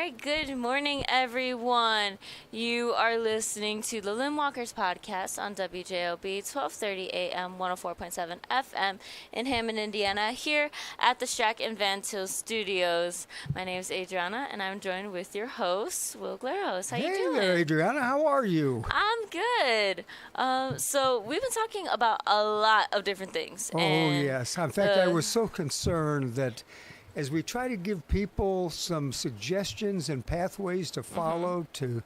right, good morning, everyone. You are listening to the Limbwalkers podcast on WJOB, 1230 AM, 104.7 FM in Hammond, Indiana, here at the Shack and Van Til Studios. My name is Adriana, and I'm joined with your host, Will Glaros. How you doing? Hey there, Adriana. How are you? I'm good. So we've been talking about a lot of different things. Oh, yes. In fact, I was so concerned that as we try to give people some suggestions and pathways to follow to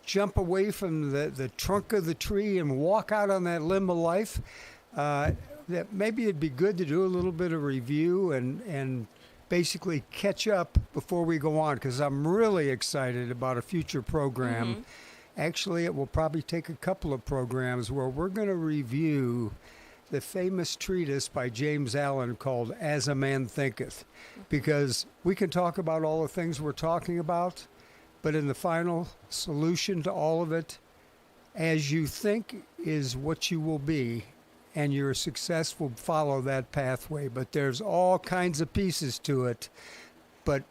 jump away from the trunk of the tree and walk out on that limb of life, that maybe it'd be good to do a little bit of review and basically catch up before we go on, because I'm really excited about a future program. Actually, it will probably take a couple of programs where we're going to review the famous treatise by James Allen called As a Man Thinketh, because we can talk about all the things we're talking about, but in the final solution to all of it, as you think is what you will be, and your success will follow that pathway. But there's all kinds of pieces to it, but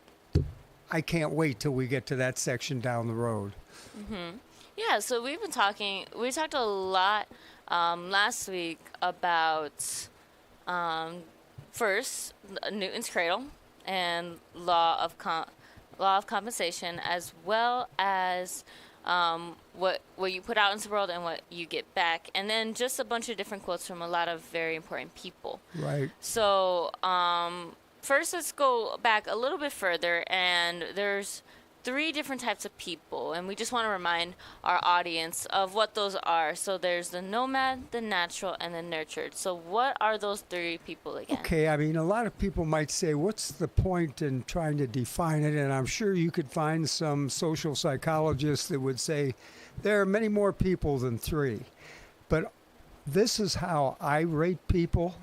I can't wait till we get to that section down the road. Yeah, so we talked a lot last week about first Newton's cradle and law of compensation, as well as what you put out into the world and what you get back, and then just a bunch of different quotes from a lot of very important people. Right. So first, let's go back a little bit further, and there's 3 different types of people, and we just want to remind our audience of what those are. So there's the nomad, the natural, and the nurtured. So what are those 3 people again? Okay, I mean, a lot of people might say, what's the point in trying to define it? And I'm sure you could find some social psychologists that would say there are many more people than 3. But this is how I rate people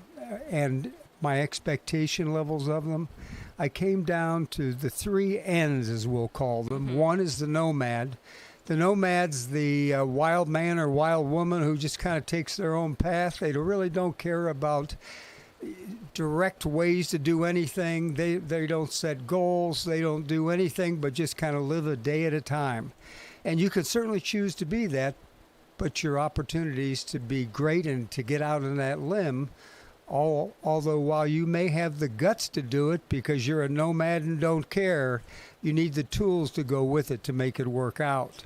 and my expectation levels of them. I came down to the 3 N's, as we'll call them. One is the nomad. The nomad's the wild man or wild woman who just kind of takes their own path. They really don't care about direct ways to do anything. They don't set goals. They don't do anything but just kind of live a day at a time. And you could certainly choose to be that, but your opportunities to be great and to get out on that limb, although while you may have the guts to do it because you're a nomad and don't care, you need the tools to go with it to make it work out.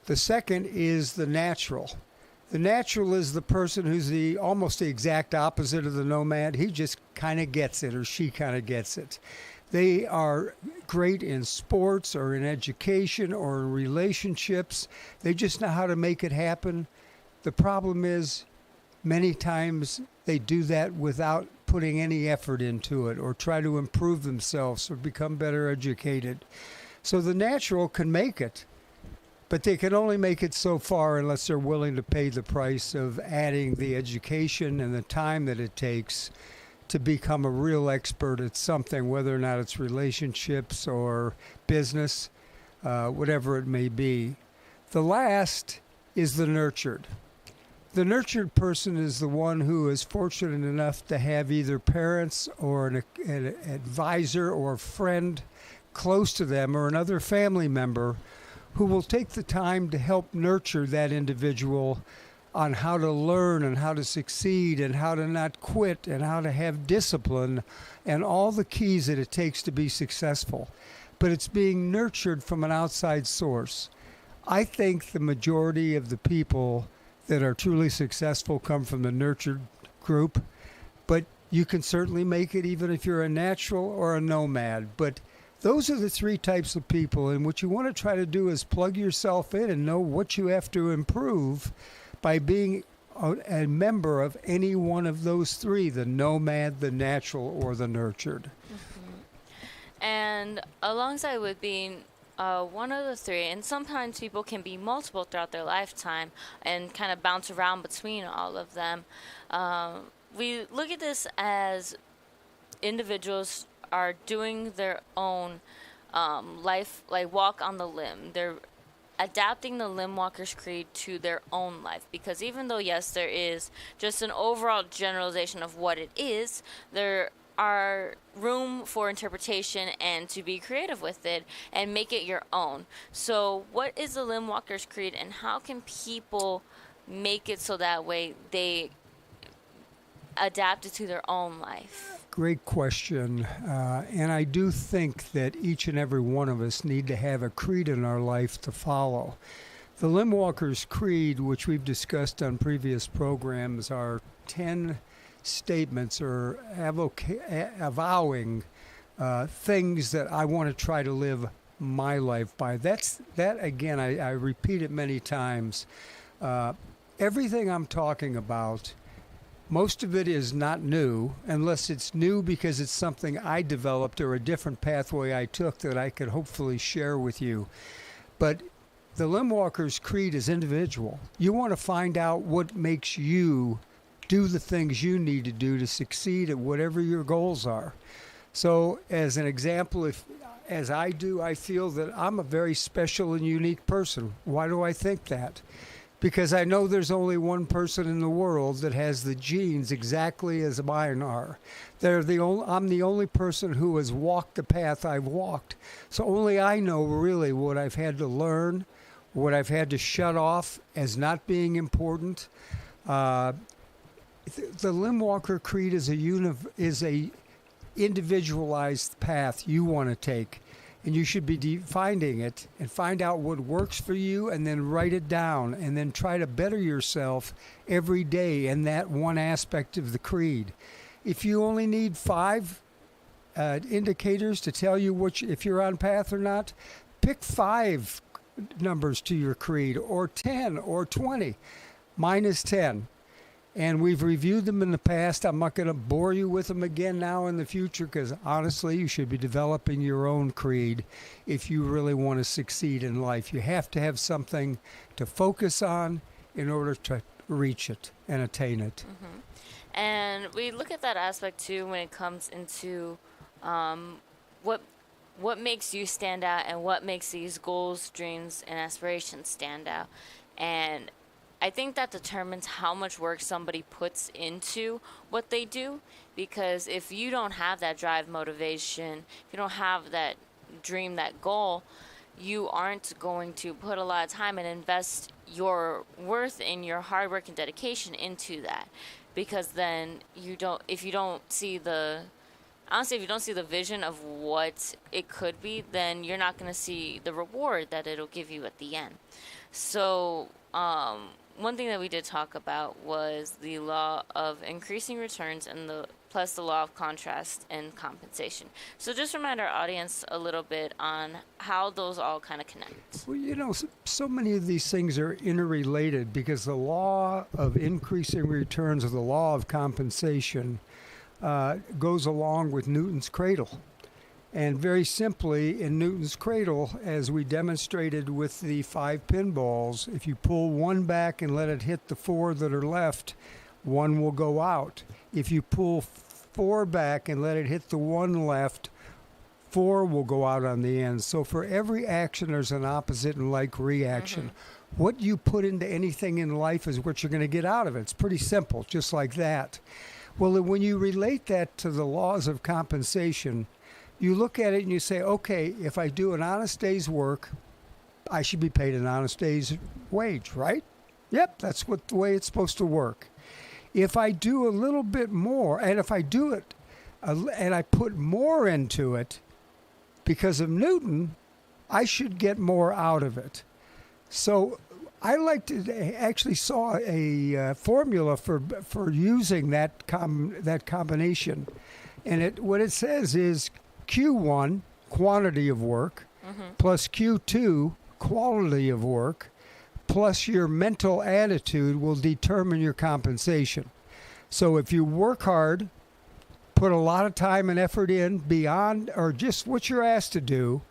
The second is the natural. The natural is the person who's almost the exact opposite of the nomad. He just kind of gets it, or she kind of gets it. They are great in sports or in education or in relationships. They just know how to make it happen. The problem is, many times they do that without putting any effort into it or try to improve themselves or become better educated. So the natural can make it, but they can only make it so far unless they're willing to pay the price of adding the education and the time that it takes to become a real expert at something, whether or not it's relationships or business, whatever it may be. The last is the nurtured. The nurtured person is the one who is fortunate enough to have either parents or an advisor or a friend close to them or another family member who will take the time to help nurture that individual on how to learn and how to succeed and how to not quit and how to have discipline and all the keys that it takes to be successful. But it's being nurtured from an outside source. I think the majority of the people that are truly successful come from the nurtured group, but you can certainly make it even if you're a natural or a nomad. But those are the 3 types of people, and what you want to try to do is plug yourself in and know what you have to improve by being a member of any one of those 3, the nomad, the natural, or the nurtured. And alongside with being one of the 3, and sometimes people can be multiple throughout their lifetime and kind of bounce around between all of them. We look at this as individuals are doing their own life, like walk on the limb. They're adapting the Limbwalkers creed to their own life, because even though, yes, there is just an overall generalization of what it is, there are room for interpretation and to be creative with it and make it your own. So what is the Limbwalkers Creed, and how can people make it so that way they adapt it to their own life? Great question. And I do think that each and every one of us need to have a creed in our life to follow. The Limbwalkers Creed, which we've discussed on previous programs, are 10 statements or avowing things that I want to try to live my life by. That again, I repeat it many times. Everything I'm talking about, most of it is not new, unless it's new because it's something I developed or a different pathway I took that I could hopefully share with you. But the Limbwalkers Creed is individual. You want to find out what makes you do the things you need to do to succeed at whatever your goals are. So as an example, as I do, I feel that I'm a very special and unique person. Why do I think that? Because I know there's only one person in the world that has the genes exactly as mine are. I'm the only person who has walked the path I've walked. So only I know really what I've had to learn, what I've had to shut off as not being important. The Limbwalker Creed is a individualized path you want to take. And you should be finding it and find out what works for you, and then write it down, and then try to better yourself every day in that one aspect of the creed. If you only need 5 indicators to tell you if you're on path or not, pick 5 numbers to your creed, or 10 or 20. Mine is 10. And we've reviewed them in the past. I'm not going to bore you with them again now in the future, because honestly, you should be developing your own creed if you really want to succeed in life. You have to have something to focus on in order to reach it and attain it. Mm-hmm. And we look at that aspect too when it comes into what makes you stand out, and what makes these goals, dreams, and aspirations stand out. And I think that determines how much work somebody puts into what they do, because if you don't have that drive, motivation, if you don't have that dream, that goal, you aren't going to put a lot of time and invest your worth and your hard work and dedication into that, because then if you don't see the vision of what it could be, then you're not going to see the reward that it'll give you at the end. So, one thing that we did talk about was the law of increasing returns plus the law of contrast and compensation. So just remind our audience a little bit on how those all kind of connect. Well, so many of these things are interrelated, because the law of increasing returns, or the law of compensation, goes along with Newton's cradle. And very simply, in Newton's cradle, as we demonstrated with the 5 pinballs, if you pull one back and let it hit the 4 that are left, 1 will go out. If you pull 4 back and let it hit the 1 left, 4 will go out on the end. So for every action, there's an opposite and like reaction. Mm-hmm. What you put into anything in life is what you're going to get out of it. It's pretty simple, just like that. Well, when you relate that to the laws of compensation, you look at it and you say, okay, if I do an honest day's work, I should be paid an honest day's wage, right? Yep, that's the way it's supposed to work. If I do a little bit more, and if I do it and I put more into it, because of Newton, I should get more out of it. So I actually saw a formula for using that combination, and what it says is Q1, quantity of work, plus Q2, quality of work, plus your mental attitude will determine your compensation. So if you work hard, put a lot of time and effort in beyond or just what you're asked to do,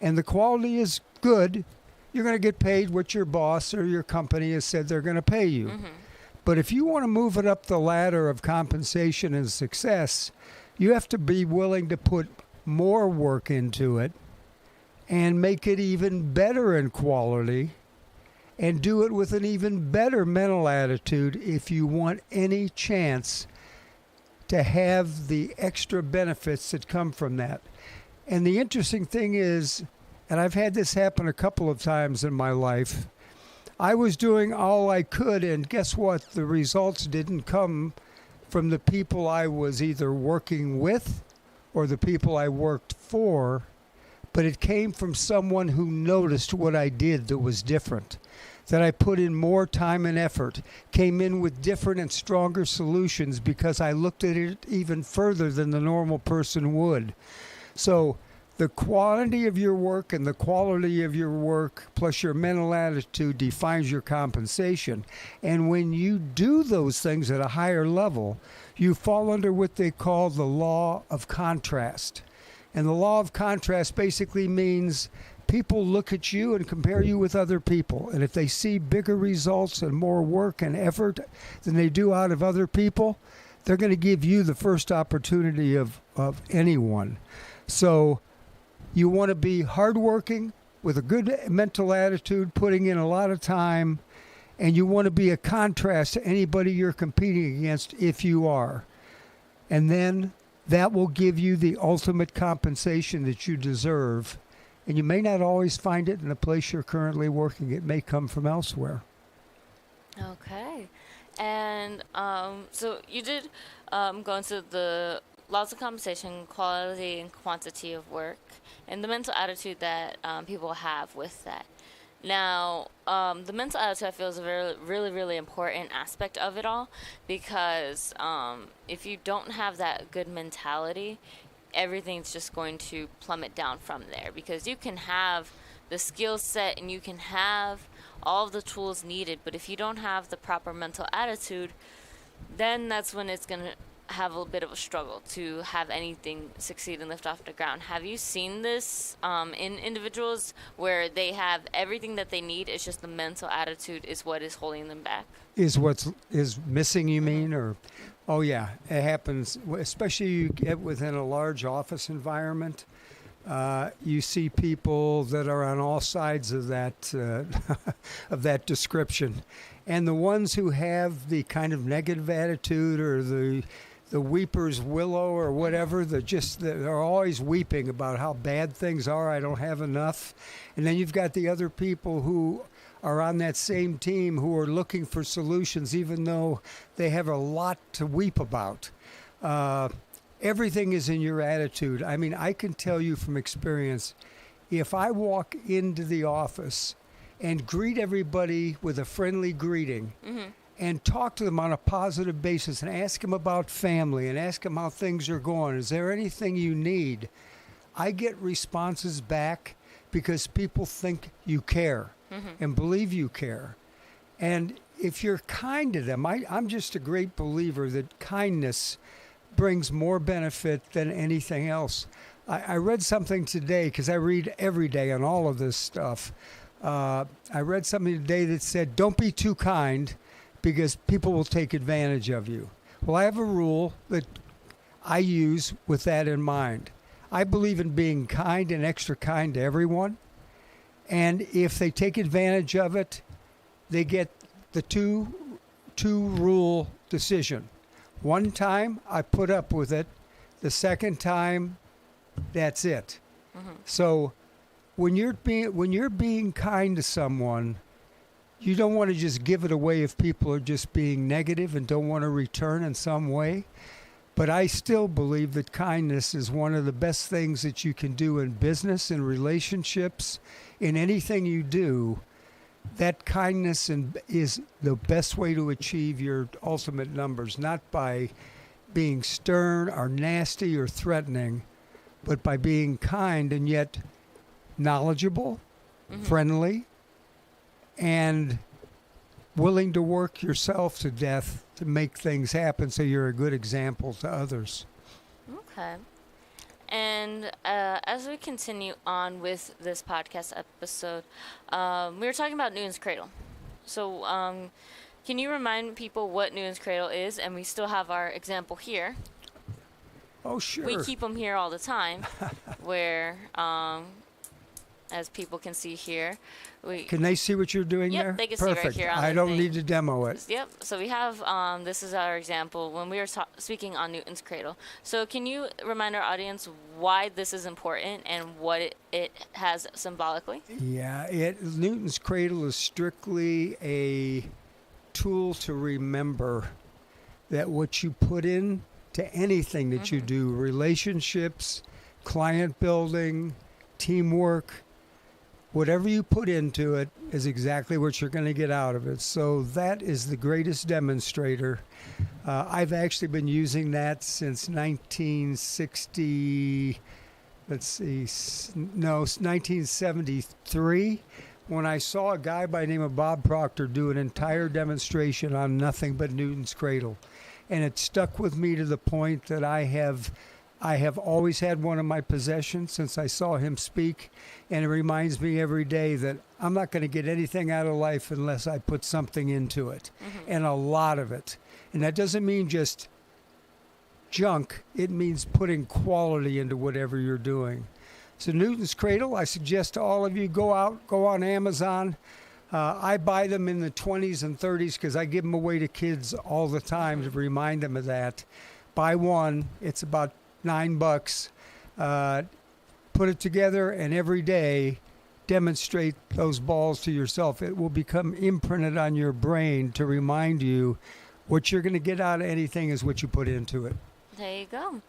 and the quality is good, you're going to get paid what your boss or your company has said they're going to pay you. Mm-hmm. But if you want to move it up the ladder of compensation and success, you have to be willing to put more work into it and make it even better in quality, and do it with an even better mental attitude if you want any chance to have the extra benefits that come from that. And the interesting thing is, and I've had this happen a couple of times in my life, I was doing all I could, and guess what? The results didn't come from the people I was either working with or the people I worked for, but it came from someone who noticed what I did that was different, that I put in more time and effort, came in with different and stronger solutions because I looked at it even further than the normal person would. So the quantity of your work and the quality of your work plus your mental attitude defines your compensation. And when you do those things at a higher level, you fall under what they call the law of contrast. And the law of contrast basically means people look at you and compare you with other people. And if they see bigger results and more work and effort than they do out of other people, they're going to give you the first opportunity of anyone. So you want to be hardworking with a good mental attitude, putting in a lot of time, and you want to be a contrast to anybody you're competing against if you are. And then that will give you the ultimate compensation that you deserve. And you may not always find it in the place you're currently working. It may come from elsewhere. Okay. And so you did go into the laws of compensation, quality and quantity of work, and the mental attitude that people have with that. Now, the mental attitude I feel is a really important aspect of it all, because if you don't have that good mentality, everything's just going to plummet down from there, because you can have the skill set and you can have all of the tools needed, but if you don't have the proper mental attitude, then that's when it's going to have a bit of a struggle to have anything succeed and lift off the ground. Have you seen this in individuals where they have everything that they need, it's just the mental attitude is what is holding them back? Is missing, you mean? Or oh yeah, it happens, especially you get within a large office environment. You see people that are on all sides of that of that description, and the ones who have the kind of negative attitude or the weeper's willow or whatever, they're always weeping about how bad things are. I don't have enough. And then you've got the other people who are on that same team who are looking for solutions, even though they have a lot to weep about. Everything is in your attitude. I mean, I can tell you from experience, if I walk into the office and greet everybody with a friendly greeting, and talk to them on a positive basis and ask them about family and ask them how things are going. Is there anything you need? I get responses back because people think you care and believe you care. And if you're kind to them, I'm just a great believer that kindness brings more benefit than anything else. I read something today, because I read every day on all of this stuff. I read something today that said, don't be too kind, because people will take advantage of you. Well, I have a rule that I use with that in mind. I believe in being kind and extra kind to everyone. And if they take advantage of it, they get the two rule decision. One time, I put up with it. The second time, that's it. So when you're being kind to someone, you don't want to just give it away if people are just being negative and don't want to return in some way. But I still believe that kindness is one of the best things that you can do in business, in relationships, in anything you do. That kindness is the best way to achieve your ultimate numbers, not by being stern or nasty or threatening, but by being kind and yet knowledgeable, friendly, and willing to work yourself to death to make things happen so you're a good example to others. Okay. And as we continue on with this podcast episode, we were talking about Newton's Cradle. So can you remind people what Newton's Cradle is? And we still have our example here. Oh, sure. We keep them here all the time, where as people can see here. Can they see what you're doing Yep, there? they can see right Perfect. here on I the don't thing. need to demo it. Yep. So we have, this is our example when we were speaking on Newton's cradle. So can you remind our audience why this is important and what it has symbolically? Yeah, Newton's cradle is strictly a tool to remember that what you put in to anything that you do, relationships, client building, teamwork, whatever you put into it is exactly what you're going to get out of it. So that is the greatest demonstrator. I've actually been using that since 1960, 1973, when I saw a guy by the name of Bob Proctor do an entire demonstration on nothing but Newton's cradle. And it stuck with me to the point that I have always had one in my possession since I saw him speak, and it reminds me every day that I'm not going to get anything out of life unless I put something into it, and a lot of it. And that doesn't mean just junk. It means putting quality into whatever you're doing. So Newton's Cradle, I suggest to all of you, go on Amazon. I buy them in the 20s and 30s because I give them away to kids all the time to remind them of that. Buy one. It's about $9. Put it together, and every day demonstrate those balls to yourself. It will become imprinted on your brain to remind you what you're going to get out of anything is what you put into it. There you go.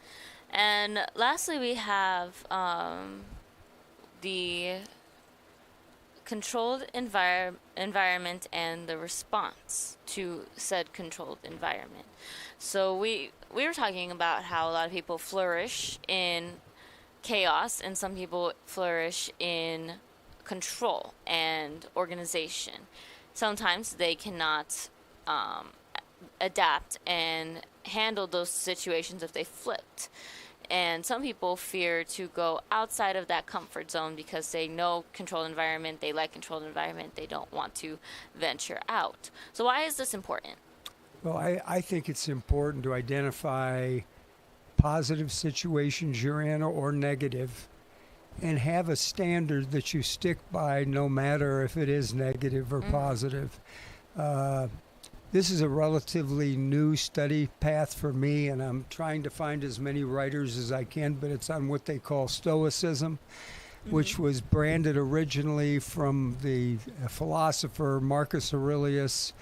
And lastly, we have the controlled environment and the response to said controlled environment. So we were talking about how a lot of people flourish in chaos and some people flourish in control and organization. Sometimes they cannot adapt and handle those situations if they flipped. And some people fear to go outside of that comfort zone because they know controlled environment, they like controlled environment, they don't want to venture out. So why is this important? Well, I think it's important to identify positive situations you're in or negative, and have a standard that you stick by no matter if it is negative or positive. This is a relatively new study path for me, and I'm trying to find as many writers as I can, but it's on what they call Stoicism, which was branded originally from the philosopher Marcus Aurelius,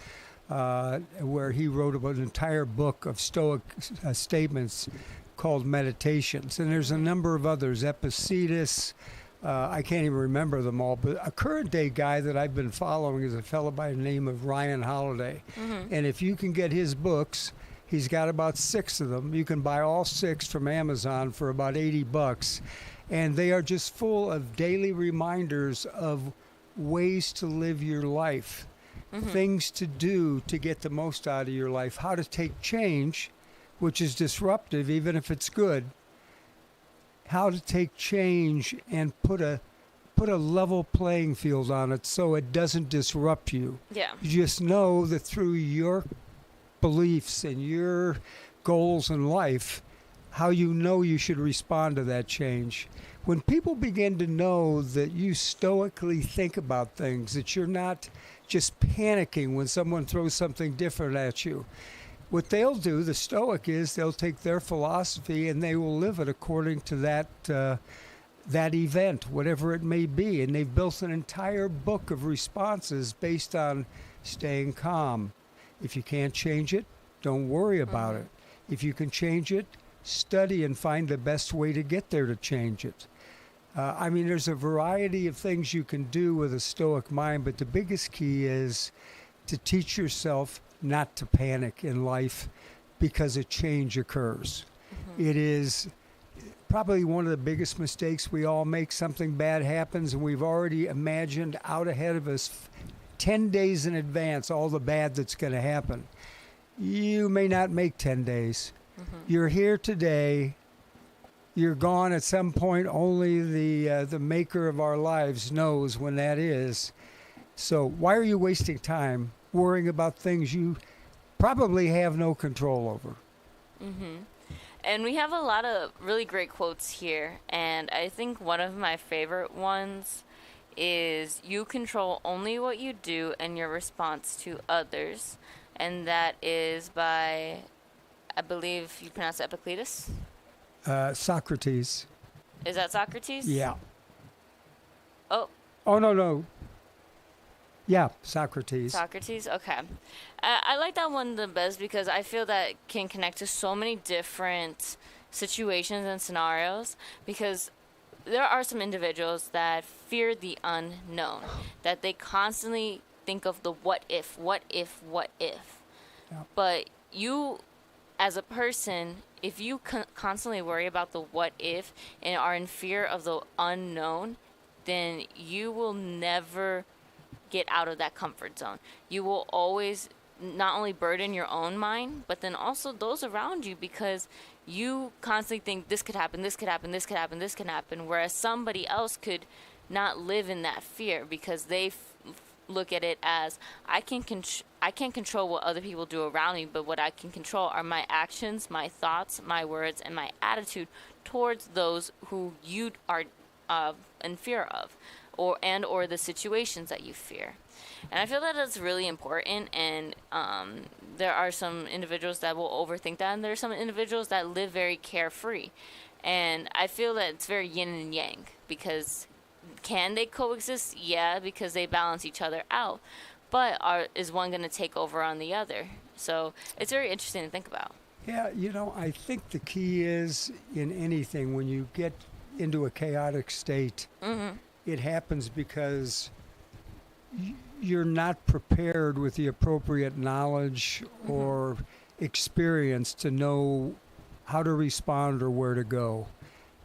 where he wrote about an entire book of Stoic statements called Meditations. And there's a number of others, Epictetus, I can't even remember them all, but a current day guy that I've been following is a fellow by the name of Ryan Holiday. And if you can get his books, he's got about 6 of them. You can buy all 6 from Amazon for about $80. And they are just full of daily reminders of ways to live your life, things to do to get the most out of your life, how to take change, which is disruptive even if it's good, how to take change and put a level playing field on it so it doesn't disrupt you. Yeah. You just know that through your beliefs and your goals in life, how you know you should respond to that change. When people begin to know that you stoically think about things, that you're not just panicking when someone throws something different at you, what they'll do, the Stoic, is they'll take their philosophy and they will live it according to that event, whatever it may be. And they've built an entire book of responses based on staying calm. If you can't change it, don't worry about it. If you can change it, study and find the best way to get there to change it. I mean, there's a variety of things you can do with a Stoic mind, but the biggest key is to teach yourself not to panic in life because a change occurs. It is probably one of the biggest mistakes we all make. Something bad happens and we've already imagined out ahead of us 10 days in advance all the bad that's going to happen. You may not make 10 days. You're here today. You're gone at some point. Only the maker of our lives knows when that is. So why are you wasting time worrying about things you probably have no control over? And we have a lot of really great quotes here, and I think one of my favorite ones is you control only what you do and your response to others. And that is by, I believe you pronounce it Epicletus? Socrates. Is that Socrates? Yeah. Oh, Oh, no. Yeah, Socrates. Socrates? Okay. I like that one the best because I feel that can connect to so many different situations and scenarios, because there are some individuals that fear the unknown, that they constantly think of the what if, what if, what if. Yeah. But you, as a person, if you constantly worry about the what if and are in fear of the unknown, then you will never get out of that comfort zone. You will always not only burden your own mind, but then also those around you, because you constantly think this could happen, this could happen, this could happen, this can happen, whereas somebody else could not live in that fear because they look at it as I can't control what other people do around me, but what I can control are my actions, my thoughts, my words, and my attitude towards those who you are in fear of, or the situations that you fear. And I feel that that's really important, and there are some individuals that will overthink that, and there are some individuals that live very carefree. And I feel that it's very yin and yang, because can they coexist? Yeah, because they balance each other out. But is one going to take over on the other? So it's very interesting to think about. Yeah, I think the key is in anything, when you get into a chaotic state, it happens because you're not prepared with the appropriate knowledge or experience to know how to respond or where to go.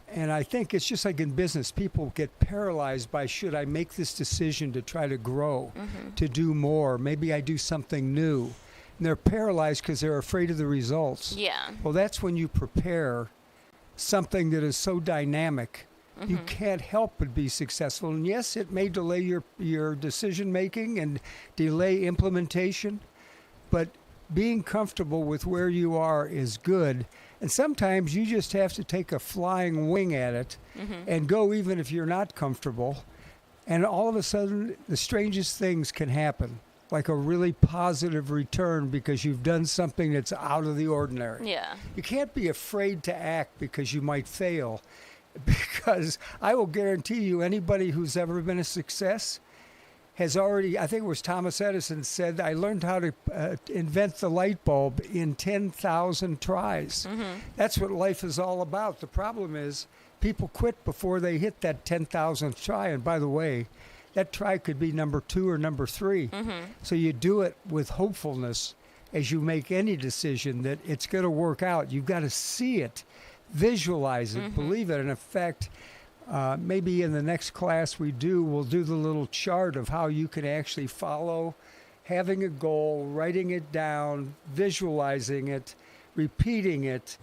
And I think it's just like in business, people get paralyzed by, should I make this decision to try to grow, to do more? Maybe I do something new. And they're paralyzed because they're afraid of the results. Yeah. Well, that's when you prepare something that is so dynamic. You can't help but be successful. And yes, it may delay your decision making and delay implementation, but being comfortable with where you are is good. And sometimes you just have to take a flying wing at it and go even if you're not comfortable. And all of a sudden, the strangest things can happen, like a really positive return because you've done something that's out of the ordinary. Yeah. You can't be afraid to act because you might fail. Because I will guarantee you, anybody who's ever been a success has already, I think it was Thomas Edison said, I learned how to invent the light bulb in 10,000 tries. That's what life is all about. The problem is people quit before they hit that 10,000th try. And by the way, that try could be number 2 or number 3. So you do it with hopefulness as you make any decision that it's going to work out. You've got to see it. Visualize it, believe it. And in fact, maybe in the next class we'll do the little chart of how you can actually follow having a goal, writing it down, visualizing it, repeating it,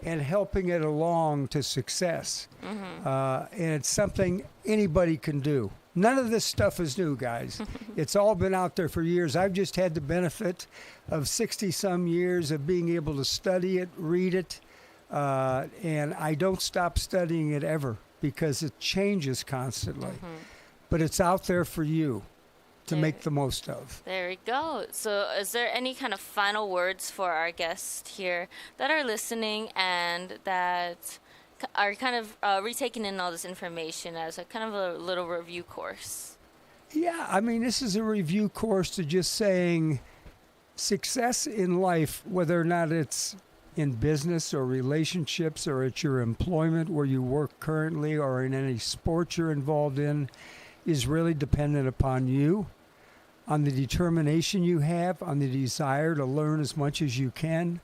and helping it along to success. And it's something anybody can do. None of this stuff is new, guys. It's all been out there for years. I've just had the benefit of 60-some years of being able to study it, read it, and I don't stop studying it ever because it changes constantly. But it's out there for you to make the most of. There we go. So is there any kind of final words for our guests here that are listening and that are kind of retaking in all this information as a kind of a little review course? Yeah, I mean, this is a review course to just saying success in life, whether or not it's in business or relationships or at your employment where you work currently or in any sport you're involved in, is really dependent upon you, on the determination you have, on the desire to learn as much as you can.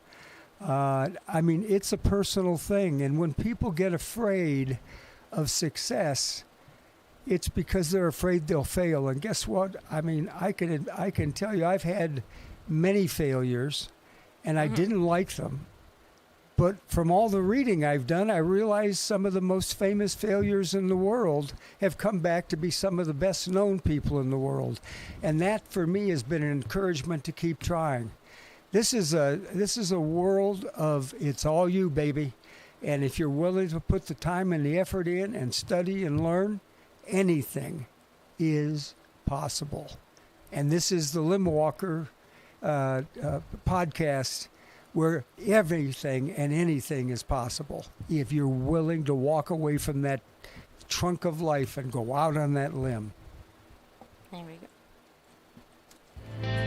I mean, it's a personal thing. And when people get afraid of success, it's because they're afraid they'll fail. And guess what? I mean, I can tell you I've had many failures, and I didn't like them. But from all the reading I've done, I realize some of the most famous failures in the world have come back to be some of the best known people in the world. And that, for me, has been an encouragement to keep trying. This is a world of it's all you, baby. And if you're willing to put the time and the effort in and study and learn, anything is possible. And this is the Limbwalker podcast, where everything and anything is possible if you're willing to walk away from that trunk of life and go out on that limb. There we go.